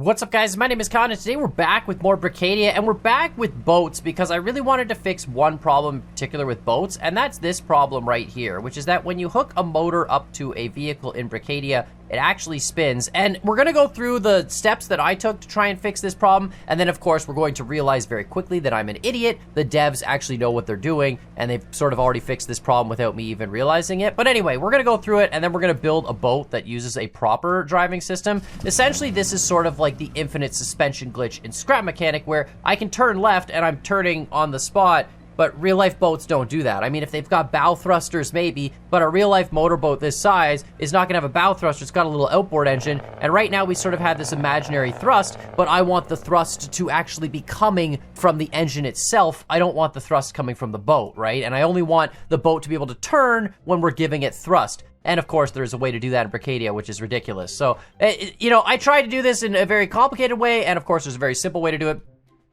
What's up, guys? My name is Con, and today we're back with more Brickadia, and we're back with boats because I really wanted to fix one problem in particular with boats, and that's this problem right here, which is that when you hook a motor up to a vehicle in Brickadia, it actually spins. And we're gonna go through the steps that I took to try and fix this problem, and then of course we're going to realize very quickly that I'm an idiot. The devs actually know what they're doing, and they've sort of already fixed this problem without me even realizing it. But anyway, we're gonna go through it, and then we're gonna build a boat that uses a proper driving system. Essentially, this is sort of like the infinite suspension glitch in Scrap Mechanic, where I can turn left and I'm turning on the spot, but real life boats don't do that. I mean, if they've got bow thrusters, maybe, but a real life motorboat this size is not gonna have a bow thruster. It's got a little outboard engine, and right now we sort of have this imaginary thrust, but I want the thrust to actually be coming from the engine itself. I don't want the thrust coming from the boat, right? And I only want the boat to be able to turn when we're giving it thrust. And of course, there's a way to do that in Brickadia, which is ridiculous. So, you know, I tried to do this in a very complicated way, and of course, there's a very simple way to do it.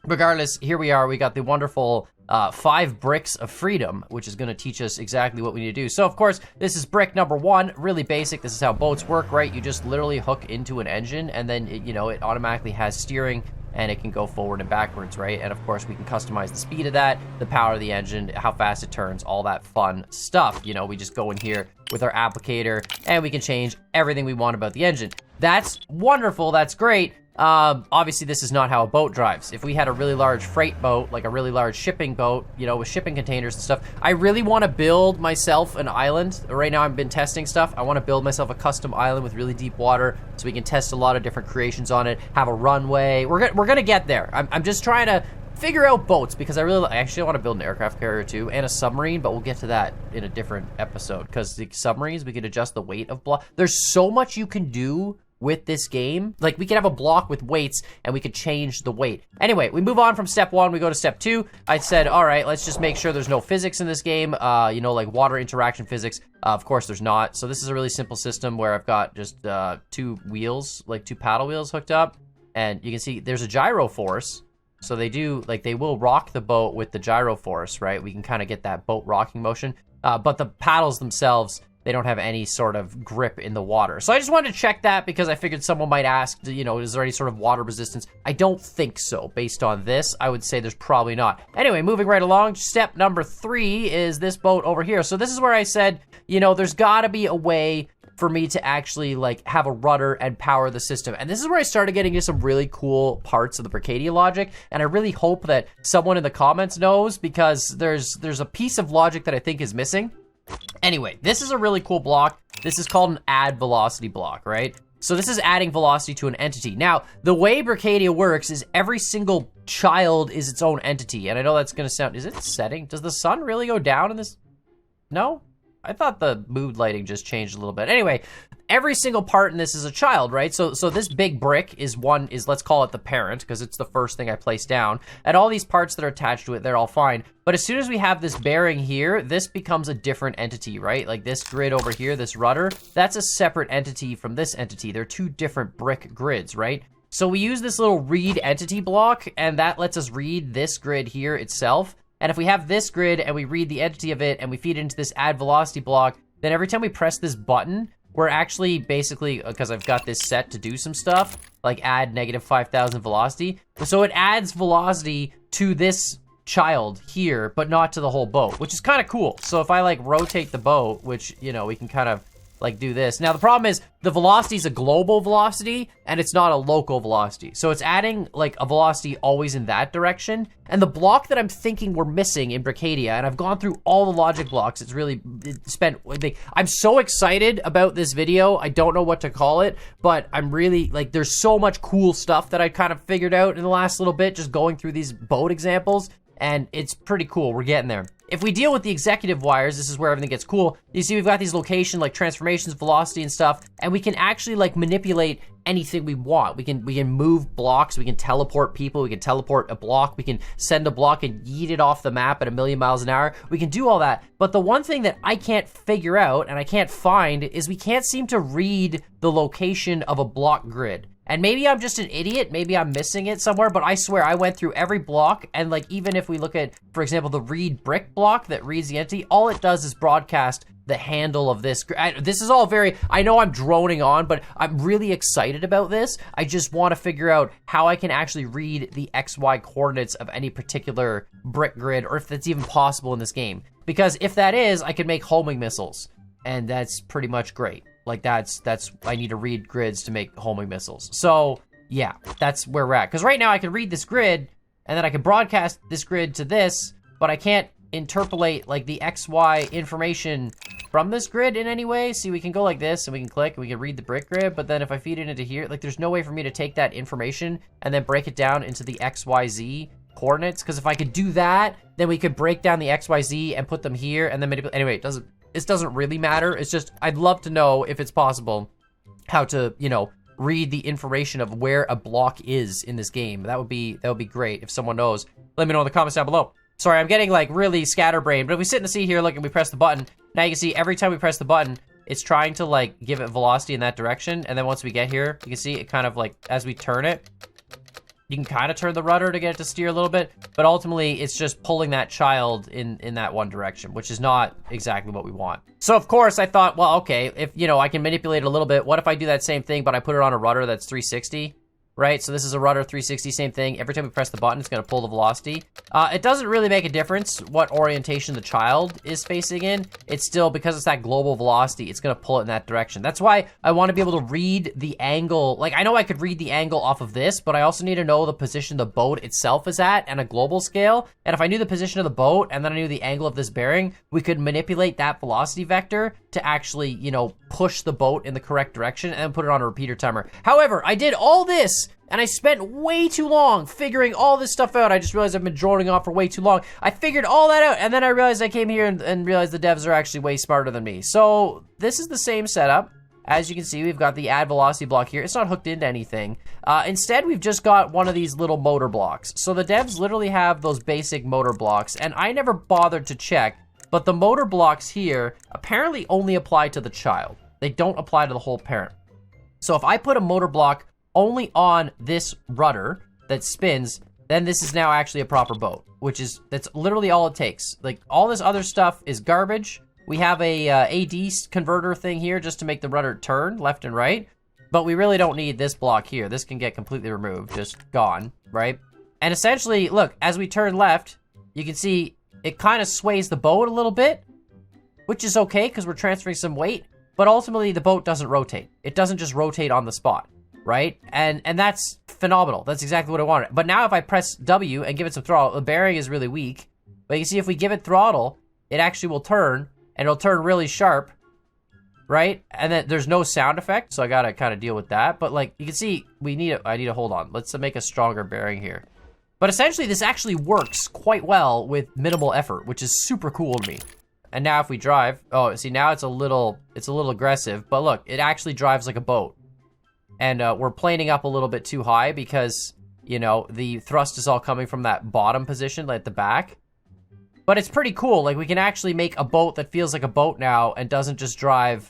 Regardless, here we are. We got the wonderful 5 bricks of freedom, which is going to teach us exactly what we need to do. So, of course, this is brick number 1, really basic. This is how boats work, right? You just literally hook into an engine, and then, it automatically has steering, and it can go forward and backwards, right? And of course, we can customize the speed of that, the power of the engine, how fast it turns, all that fun stuff. You know, we just go in here with our applicator, and we can change everything we want about the engine. That's wonderful, that's great. Obviously, this is not how a boat drives. If we had a really large freight boat, like a really large shipping boat, with shipping containers and stuff, I really want to build myself an island. Right now, I've been testing stuff. I want to build myself a custom island with really deep water so we can test a lot of different creations on it, have a runway. We're gonna get there. I'm just trying to figure out boats because I actually want to build an aircraft carrier too, and a submarine, but we'll get to that in a different episode because the submarines, we can adjust the weight of block. There's so much you can do with this game. Like, we could have a block with weights and we could change the weight. Anyway, we move on from step 1, we go to step 2. I said, all right, let's just make sure there's no physics in this game, like water interaction physics. Of course there's not. So this is a really simple system where I've got just 2 wheels, like 2 paddle wheels hooked up, and you can see there's a gyro force. So they will rock the boat with the gyro force, right? We can kind of get that boat rocking motion, but the paddles themselves, they don't have any sort of grip in the water. So I just wanted to check that because I figured someone might ask, is there any sort of water resistance? I don't think so. Based on this, I would say there's probably not. Anyway, moving right along, step number 3 is this boat over here. So this is where I said, there's gotta be a way for me to actually have a rudder and power the system. And this is where I started getting into some really cool parts of the Brickadia logic. And I really hope that someone in the comments knows, because there's a piece of logic that I think is missing. Anyway, this is a really cool block. This is called an add velocity block, right? So this is adding velocity to an entity. Now, the way Brickadia works is every single child is its own entity. And I know that's gonna sound, is it setting? Does the sun really go down in this? No? I thought the mood lighting just changed a little bit. Anyway, every single part in this is a child, right? So this big brick is let's call it the parent, because it's the first thing I place down. And all these parts that are attached to it, they're all fine. But as soon as we have this bearing here, this becomes a different entity, right? Like this grid over here, this rudder, that's a separate entity from this entity. They're 2 different brick grids, right? So we use this little read entity block, and that lets us read this grid here itself. And if we have this grid and we read the entity of it and we feed it into this add velocity block, then every time we press this button, we're actually basically, because I've got this set to do some stuff, like add negative 5,000 velocity. So it adds velocity to this child here, but not to the whole boat, which is kind of cool. So if I rotate the boat, which, we can kind of do this. Now the problem is the velocity is a global velocity and it's not a local velocity. So it's adding a velocity always in that direction. And the block that I'm thinking we're missing in Brickadia, and I've gone through all the logic blocks, I'm so excited about this video. I don't know what to call it, but I'm really there's so much cool stuff that I kind of figured out in the last little bit, just going through these boat examples. And it's pretty cool. We're getting there. If we deal with the executive wires, this is where everything gets cool. You see, we've got these location, transformations, velocity and stuff, and we can actually manipulate anything we want. We can move blocks, we can teleport people, we can teleport a block, we can send a block and yeet it off the map at 1,000,000 miles an hour. We can do all that. But the one thing that I can't figure out and I can't find is we can't seem to read the location of a block grid. And maybe I'm just an idiot, maybe I'm missing it somewhere, but I swear I went through every block, and like even if we look at, for example, the read brick block that reads the entity, all it does is broadcast the handle of this. This is all very, I know I'm droning on, but I'm really excited about this. I just want to figure out how I can actually read the XY coordinates of any particular brick grid, or if that's even possible in this game. Because if that is, I can make homing missiles, and that's pretty much great. Like that's I need to read grids to make homing missiles. So yeah, that's where we're at. Because right now I can read this grid, and then I can broadcast this grid to this, but I can't interpolate like the XY information from this grid in any way. See, we can go like this, and we can click, and we can read the brick grid, but then if I feed it into here, like there's no way for me to take that information and then break it down into the XYZ coordinates. Because if I could do that, then we could break down the XYZ and put them here, and then manipulate. Anyway, this doesn't really matter. It's just, I'd love to know if it's possible how to, you know, read the information of where a block is in this game. That would be great if someone knows. Let me know in the comments down below. Sorry, I'm getting like really scatterbrained, but if we sit in the seat here, look, and we press the button, now you can see every time we press the button, it's trying to like give it velocity in that direction. And then once we get here, you can see it kind of like, as we turn it, you can kind of turn the rudder to get it to steer a little bit, but ultimately it's just pulling that child in that one direction, which is not exactly what we want. So of course I thought, well, okay, if, you know, I can manipulate it a little bit, what if I do that same thing, but I put it on a rudder that's 360? Right, so this is a rudder 360, same thing. Every time we press the button, it's gonna pull the velocity. It doesn't really make a difference what orientation the child is facing in. It's still, because it's that global velocity, it's gonna pull it in that direction. That's why I wanna be able to read the angle. Like, I know I could read the angle off of this, but I also need to know the position the boat itself is at and a global scale. And if I knew the position of the boat, and then I knew the angle of this bearing, we could manipulate that velocity vector to actually, you know, push the boat in the correct direction and then put it on a repeater timer. However, I did all this, and I spent way too long figuring all this stuff out. I just realized I've been droning on for way too long. I figured all that out, and then I realized I came here and realized the devs are actually way smarter than me. So this is the same setup. As you can see, we've got the add velocity block here. It's not hooked into anything. Instead, we've just got one of these little motor blocks. So the devs literally have those basic motor blocks, and I never bothered to check, but the motor blocks here apparently only apply to the child. They don't apply to the whole parent. So if I put a motor block only on this rudder that spins, then this is now actually a proper boat, that's literally all it takes. Like, all this other stuff is garbage. We have a AD converter thing here just to make the rudder turn left and right, but we really don't need this block here. This can get completely removed, just gone, right? And essentially, look, as we turn left, you can see it kind of sways the boat a little bit, which is okay because we're transferring some weight, but ultimately the boat doesn't rotate. It doesn't just rotate on the spot, right? And that's phenomenal. That's exactly what I wanted. But now if I press W and give it some throttle, the bearing is really weak, but you see if we give it throttle, it actually will turn, and it'll turn really sharp, right? And then there's no sound effect, so I gotta kind of deal with that. But like, you can see, I need to hold on. Let's make a stronger bearing here. But essentially, this actually works quite well with minimal effort, which is super cool to me. And now if we drive, oh, see, now it's a little aggressive, but look, it actually drives like a boat. And we're planing up a little bit too high because, you know, the thrust is all coming from that bottom position, like the back. But it's pretty cool. Like, we can actually make a boat that feels like a boat now and doesn't just drive.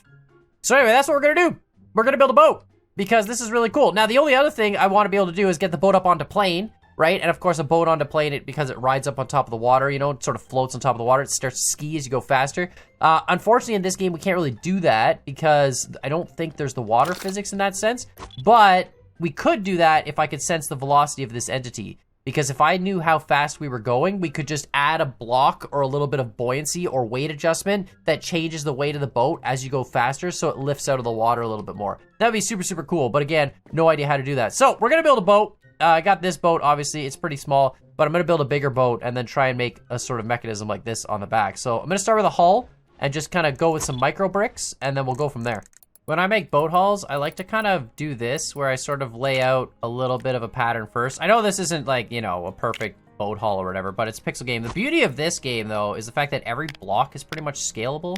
So anyway, that's what we're gonna do. We're gonna build a boat because this is really cool. Now, the only other thing I want to be able to do is get the boat up onto plane, right? And of course, a boat onto plane, because it rides up on top of the water, you know, it sort of floats on top of the water. It starts to ski as you go faster. Unfortunately, in this game, we can't really do that because I don't think there's the water physics in that sense. But we could do that if I could sense the velocity of this entity. Because if I knew how fast we were going, we could just add a block or a little bit of buoyancy or weight adjustment that changes the weight of the boat as you go faster, so it lifts out of the water a little bit more. That'd be super, super cool. But again, no idea how to do that. So we're gonna build a boat. I got this boat, obviously, it's pretty small, but I'm gonna build a bigger boat and then try and make a sort of mechanism like this on the back. So I'm gonna start with a hull and just kind of go with some micro bricks, and then we'll go from there. When I make boat hulls, I like to kind of do this, where I sort of lay out a little bit of a pattern first. I know this isn't like, you know, a perfect boat hull or whatever, but it's a pixel game. The beauty of this game, though, is the fact that every block is pretty much scalable.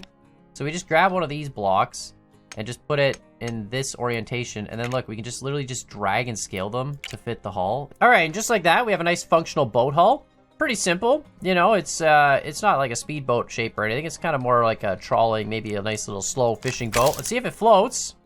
So we just grab one of these blocks and just put it in this orientation, and then look, we can just literally just drag and scale them to fit the hull. All right, and just like that, we have a nice functional boat hull. Pretty simple, you know, it's not like a speedboat shape or anything. It's kind of more like a trawling, maybe a nice little slow fishing boat. Let's see if it floats.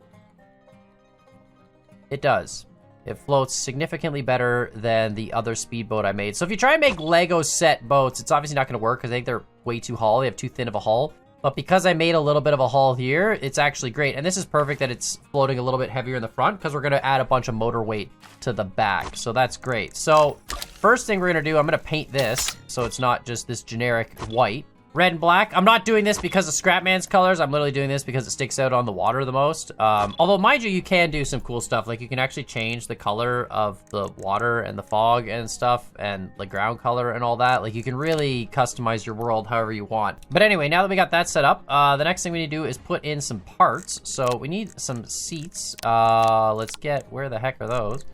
It does. It floats significantly better than the other speedboat I made. So if you try and make Lego set boats, it's obviously not going to work because I think they're way too hollow. They have too thin of a hull. But because I made a little bit of a hull here, it's actually great. And this is perfect that it's floating a little bit heavier in the front because we're going to add a bunch of motor weight to the back. So that's great. So first thing we're going to do, I'm going to paint this so it's not just this generic white. Red and black. I'm not doing this because of Scrapman's colors. I'm literally doing this because it sticks out on the water the most. Although, mind you, you can do some cool stuff. Like, you can actually change the color of the water and the fog and stuff, and the ground color and all that. Like, you can really customize your world however you want. But anyway, now that we got that set up, the next thing we need to do is put in some parts. So we need some seats. Let's get, where the heck are those?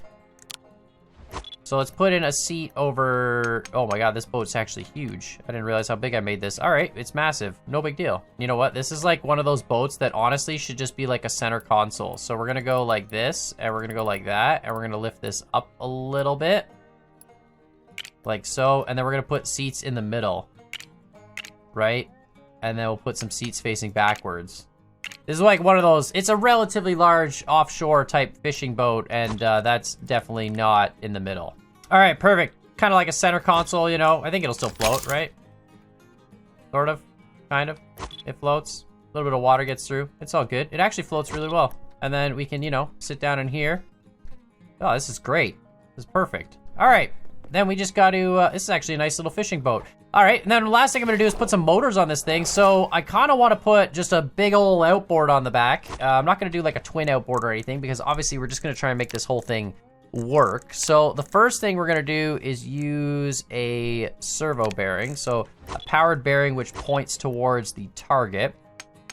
So let's put in a seat over... Oh my god, this boat's actually huge. I didn't realize how big I made this. All right, it's massive. No big deal. You know what? This is like one of those boats that honestly should just be like a center console. So we're going to go like this, and we're going to go like that, and we're going to lift this up a little bit. Like so. And then we're going to put seats in the middle. Right? And then we'll put some seats facing backwards. This is like one of those, it's a relatively large offshore type fishing boat, and that's definitely not in the middle. All right, perfect. Kind of like a center console, you know. I think it'll still float, right? Sort of, kind of. It floats. A little bit of water gets through. It's all good. It actually floats really well. And then we can, you know, sit down in here. Oh, this is great. This is perfect. All right. Then we just got to, this is actually a nice little fishing boat. All right, and then the last thing I'm gonna do is put some motors on this thing. So I kind of want to put just a big old outboard on the back. I'm not gonna do like a twin outboard or anything because obviously we're just gonna try and make this whole thing work. So the first thing we're gonna do is use a servo bearing. So a powered bearing which points towards the target.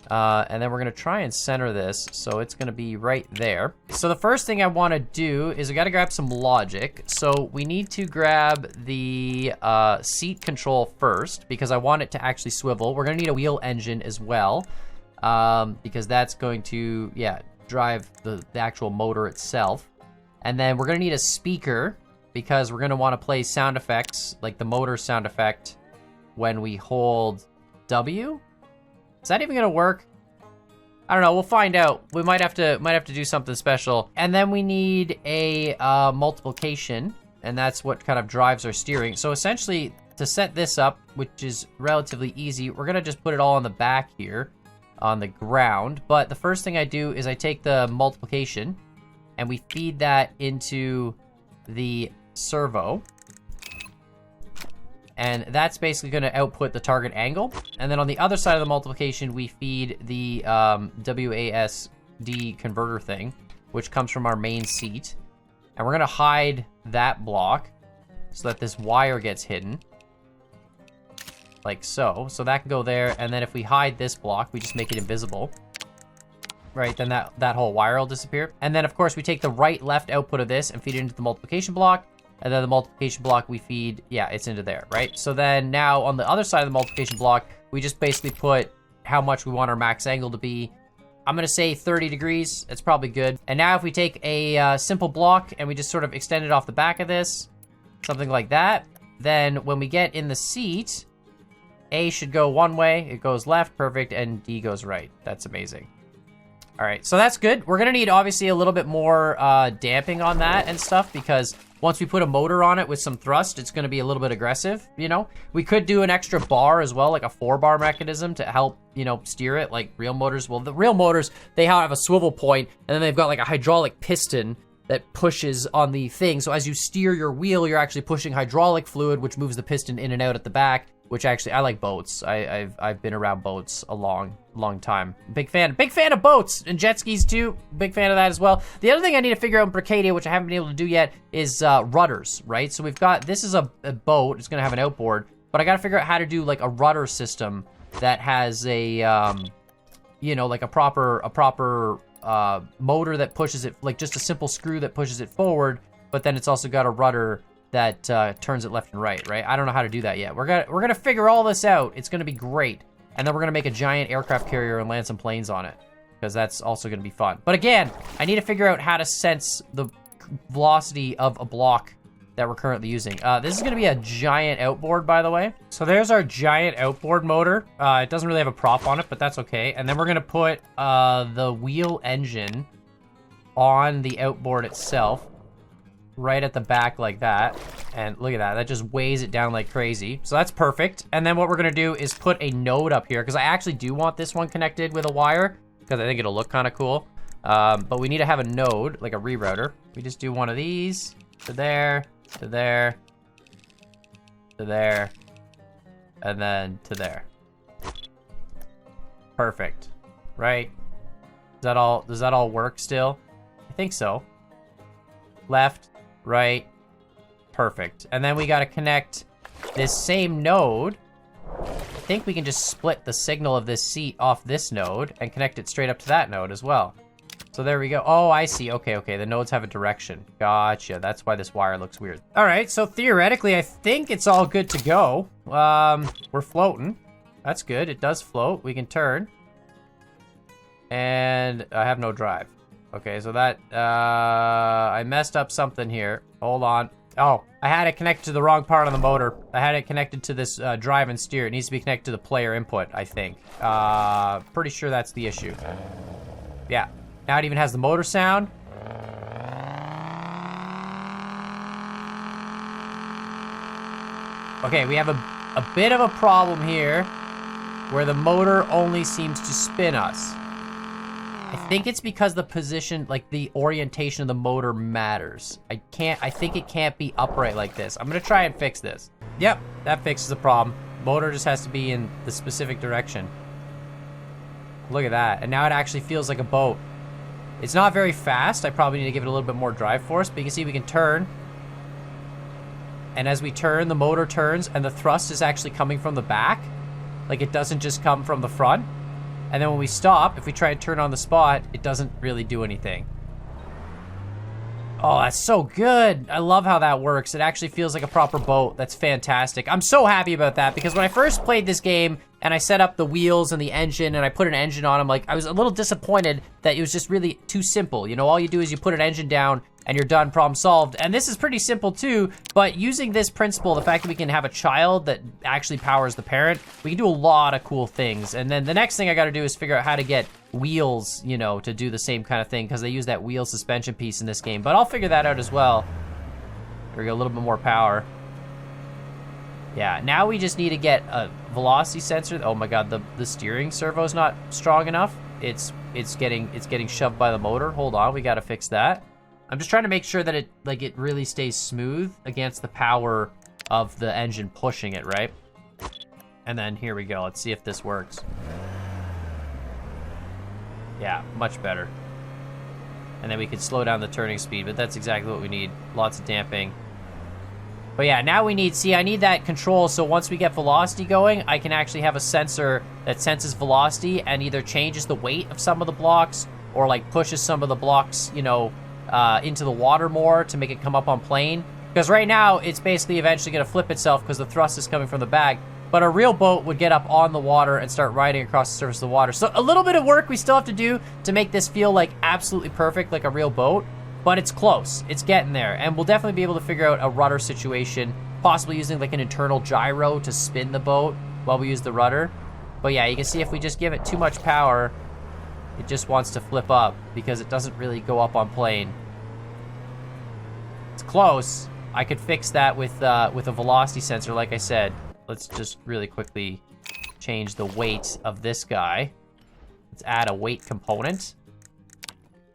And then we're gonna try and center this, so it's gonna be right there. So the first thing I wanna do is we gotta grab some logic. So we need to grab the seat control first, because I want it to actually swivel. We're gonna need a wheel engine as well, because that's going to, yeah, drive the actual motor itself. And then we're gonna need a speaker, because we're gonna wanna play sound effects, like the motor sound effect, when we hold W. Is that even gonna work? I don't know, we'll find out. We might have to do something special. And then we need a multiplication, and that's what kind of drives our steering. So essentially, to set this up, which is relatively easy, we're gonna just put it all on the back here, on the ground. But the first thing I do is I take the multiplication, and we feed that into the servo. And that's basically going to output the target angle. And then on the other side of the multiplication, we feed the WASD converter thing, which comes from our main seat. And we're going to hide that block so that this wire gets hidden. Like so. So that can go there. And then if we hide this block, we just make it invisible. Right, then that whole wire will disappear. And then, of course, we take the right-left output of this and feed it into the multiplication block. And then the multiplication block we feed, yeah, it's into there, right? So then now on the other side of the multiplication block, we just basically put how much we want our max angle to be. I'm gonna say 30 degrees, it's probably good. And now if we take a simple block and we just sort of extend it off the back of this, something like that, then when we get in the seat, A should go one way, it goes left, perfect, and D goes right. That's amazing. All right, so that's good. We're gonna need obviously a little bit more damping on that and stuff, because once we put a motor on it with some thrust, it's gonna be a little bit aggressive, you know? We could do an extra bar as well, like a 4-bar mechanism to help, you know, steer it like real motors. Well, the real motors, they have a swivel point, and then they've got like a hydraulic piston that pushes on the thing. So as you steer your wheel, you're actually pushing hydraulic fluid, which moves the piston in and out at the back, which actually, I like boats. I've been around boats a long time. Big fan of boats and jet skis too. Big fan of that as well. The other thing I need to figure out in Brickadia, which I haven't been able to do yet, is rudders, right? So we've got, this is a boat, it's gonna have an outboard, but I gotta figure out how to do like a rudder system that has a, you know, like a proper motor that pushes it, like just a simple screw that pushes it forward, but then it's also got a rudder that turns it left and right, right? I don't know how to do that yet. We're gonna figure all this out. It's gonna be great. And then we're gonna make a giant aircraft carrier and land some planes on it, because that's also gonna be fun. But again, I need to figure out how to sense the velocity of a block that we're currently using. This is gonna be a giant outboard, by the way. So there's our giant outboard motor. It doesn't really have a prop on it, but that's okay. And then we're gonna put the wheel engine on the outboard itself. right at the back like that. And look at that, that just weighs it down like crazy. So that's perfect. And then what we're gonna do is put a node up here, because I actually do want this one connected with a wire, because I think it'll look kind of cool. But we need to have a node, like a rerouter. We just do one of these to there, to there, to there, and then to there. Perfect, right? Does that all work still? I think so. Left, right, perfect. And then we gotta connect this same node. I think we can just split the signal of this seat off this node and connect it straight up to that node as well. So there we go. Oh, I see. Okay, the nodes have a direction. Gotcha. That's why this wire looks weird. All right, so theoretically, I think it's all good to go. We're floating. That's good. It does float. We can turn. And I have no drive. Okay, so that, I messed up something here. Hold on. Oh, I had it connected to the wrong part of the motor. I had it connected to this drive and steer. It needs to be connected to the player input, I think. Pretty sure that's the issue. Yeah. Now it even has the motor sound. Okay, we have a bit of a problem here where the motor only seems to spin us. I think it's because the position, like the orientation of the motor matters. I think it can't be upright like this. I'm gonna try and fix this. Yep, that fixes the problem. Motor just has to be in the specific direction. Look at that, and now it actually feels like a boat. It's not very fast. I probably need to give it a little bit more drive force, but you can see we can turn. And as we turn, the motor turns, and the thrust is actually coming from the back. Like, it doesn't just come from the front. And then when we stop, if we try to turn on the spot, it doesn't really do anything. Oh, that's so good. I love how that works. It actually feels like a proper boat. That's fantastic. I'm so happy about that, because when I first played this game and I set up the wheels and the engine and I put an engine on them, like, I was a little disappointed that it was just really too simple. You know, all you do is you put an engine down and you're done, problem solved. And this is pretty simple too, but using this principle, the fact that we can have a child that actually powers the parent, we can do a lot of cool things. And then the next thing I gotta do is figure out how to get wheels, you know, to do the same kind of thing, because they use that wheel suspension piece in this game, but I'll figure that out as well. There we go, a little bit more power. Yeah, now we just need to get a velocity sensor. Oh my god, the steering servo's not strong enough. It's getting shoved by the motor. Hold on, we gotta fix that. I'm just trying to make sure that it really stays smooth against the power of the engine pushing it, right? And then here we go. Let's see if this works. Yeah, much better. And then we could slow down the turning speed, but that's exactly what we need. Lots of damping. But yeah, now we need, see, I need that control, so once we get velocity going, I can actually have a sensor that senses velocity and either changes the weight of some of the blocks or like pushes some of the blocks, you know, into the water more to make it come up on plane. Because right now, it's basically eventually going to flip itself because the thrust is coming from the back. But a real boat would get up on the water and start riding across the surface of the water. So a little bit of work we still have to do to make this feel like absolutely perfect, like a real boat. But it's close. It's getting there. And we'll definitely be able to figure out a rudder situation, possibly using like an internal gyro to spin the boat while we use the rudder. But yeah, you can see if we just give it too much power, it just wants to flip up because it doesn't really go up on plane. It's close. I could fix that with a velocity sensor, like I said. Let's just really quickly change the weight of this guy. Let's add a weight component.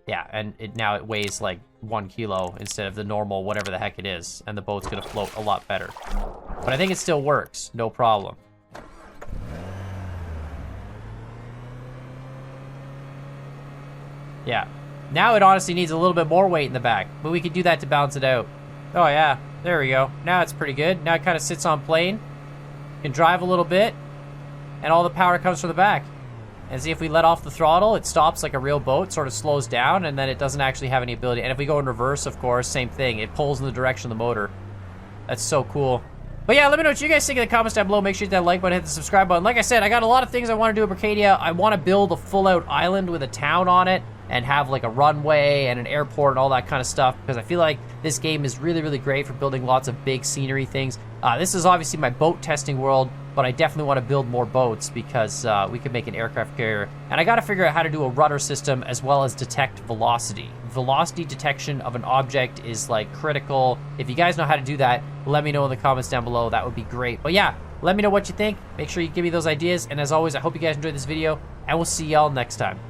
Yeah, and now it weighs like 1 kilo instead of the normal whatever the heck it is, and the boat's gonna float a lot better. But I think it still works, no problem. Yeah, now it honestly needs a little bit more weight in the back, but we could do that to balance it out. Oh yeah, there we go. Now it's pretty good. Now it kind of sits on plane. Can drive a little bit, and all the power comes from the back. And see, if we let off the throttle, it stops like a real boat, sort of slows down, and then it doesn't actually have any ability. And if we go in reverse, of course, same thing. It pulls in the direction of the motor. That's so cool. But yeah, let me know what you guys think in the comments down below. Make sure you hit that like button, hit the subscribe button. Like I said, I got a lot of things I want to do at Brickadia. I want to build a full-out island with a town on it and have like a runway and an airport and all that kind of stuff, because I feel like this game is really, really great for building lots of big scenery things. This is obviously my boat testing world, but I definitely want to build more boats because we could make an aircraft carrier. And I got to figure out how to do a rudder system as well as detect velocity. velocity detection of an object is like critical. If you guys know how to do that, let me know in the comments down below. That would be great. But yeah, let me know what you think. Make sure you give me those ideas. And as always, I hope you guys enjoyed this video, and we'll see y'all next time.